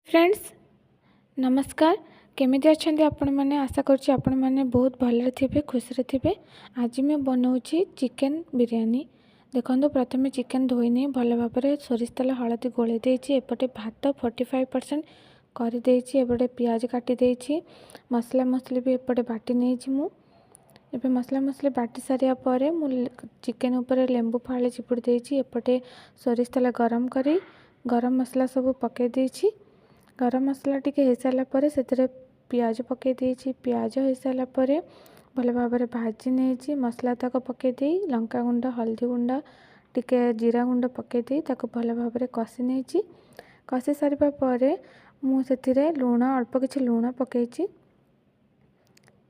Friends नमस्कार। केमिति अच्छे आपण मैंने आशा करुँच आपण मैंने बहुत भल थे खुशी थे। आज मैं बनाऊँगी चिकेन बिरयानी। देखो प्रथम चिकेन धोई नहीं भल भाव में सोरिष तेल हलदी गोल एपटे भात 45% करदे। एपटे पियाज काटी मसला मसली भी एपटे बाटी नहीं मु एबे मसला मसली बाटी सारिया पर मु चिकेन उपर लेंबू फाळे चिपुड़ी देछि। एपटे सोरिष तेल गरम करी गरम मसला सब पकई देछि। गरम मसला टिके हो सारा पर से पियाज पकई देछि। पियाज हो सारा पर भल भाव में भाजी नहीं मसला तक पकई दे लंका गुंड हल्दी गुंड टिके जीरा गुंड पकई दे भल भाव में कषि नहीं। कषि सारा पर मुझे लुण अल्प किछि लुण पकई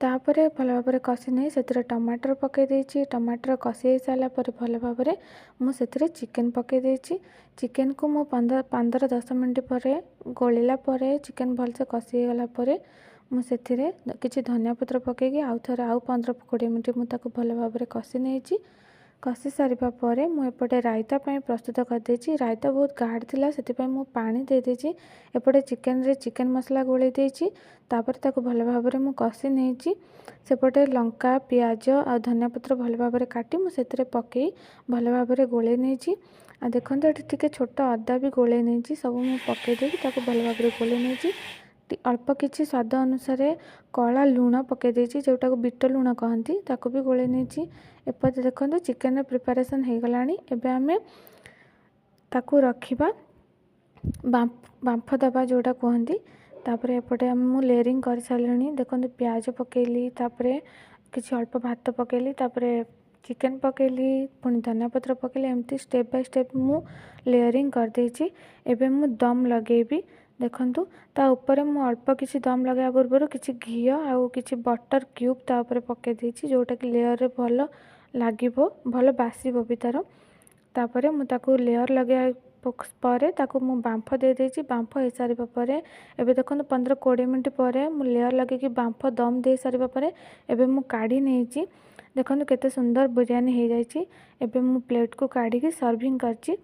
तापर भल भाव में कषि नहीं से टमाटर पकई देछि। टमाटर कषि सारा पर भल भाव में मुझे चिकेन पकई देछि। चिकेन को मु 15-10 मिनट पर गोलिला पर चिकेन भलसे कषि गला पर मुझे किसी धनिया पत्र पकईकि आउ थे आउ 15-20 मिनट मुझे भल भाव में कषि नहीं। कषि सारा पर मुझे रायता प्रस्तुत करदे। रायता बहुत गाढ़ थिला से मु पानी दे देछि। एपटे चिकेन रे चिकेन मसला गोले देछि तापर ताको भल भाव में मु कषि नहीं। सेपटे लंका पियाज आ धनिया पत्र भल भाव में काटी मुझे पकई भल भाव में गोले नहीं। आ देखो ये छोट अदा भी गोले नहीं सब मु पकई दे भल भाव में गोले नहीं। अल्प किछि स्वाद अनुसार कला लुण पकई देछि जोटा को बीट लुण कहती ताको भी गोले नहीं। एपटे देखो चिकेन प्रिपरेशन हो गलानी। एबे आमे ताको रखिबा बांफ दबा जोटा कहती। तापर एपटे मु लेयरिंग कर सारे। देखो प्याज पकईली तापर किछि अल्प भात पकईली तापर चिकेन पकईली पुणी धनिया पत्र पकईली एमती स्टेप बाय स्टेप मु लेयरिंग कर देछि। एबे मु दम लगेबी। देखंतु ता ऊपर मु अल्प किछि दम लगाया पूर्व किछि घी आउ किछि बटर क्यूब ता ऊपर पकई देछि जोटा कि लेयर रे भल लागिबो भल बासिबो भी तार। तापर मु ताको लेयर लगाया पर ताको मु बांफ दे देछि। बांफ हो सारा पर एबे देखो 15-20 मिनट पर मु लेयर लगे कि बांफ दम दे सारा पर एबे मु काढ़ी नहीं। देखो केते सुंदर बिरयानी हो जाइछि। एबे मु प्लेट को काढ़ी की सर्विंग करछि।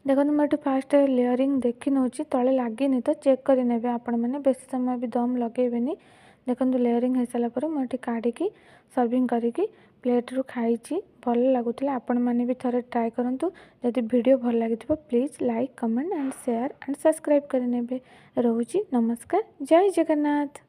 देखो मुझे फास्ट लेयरिंग देखी नौ तले लगे तो चेक कर ने आपण मैंने बेस समय भी दम लगेबेनी। देखो लेयरिंग हो सारा पर मुझे काढ़ी सर्विंग करी प्लेट रू खाई भल लगुला। आपण मैंने भी थोड़े ट्राए करूँ। जदि वीडियो भल लगी please like comment and share and subscribe करने रोची। नमस्कार। जय जगन्नाथ।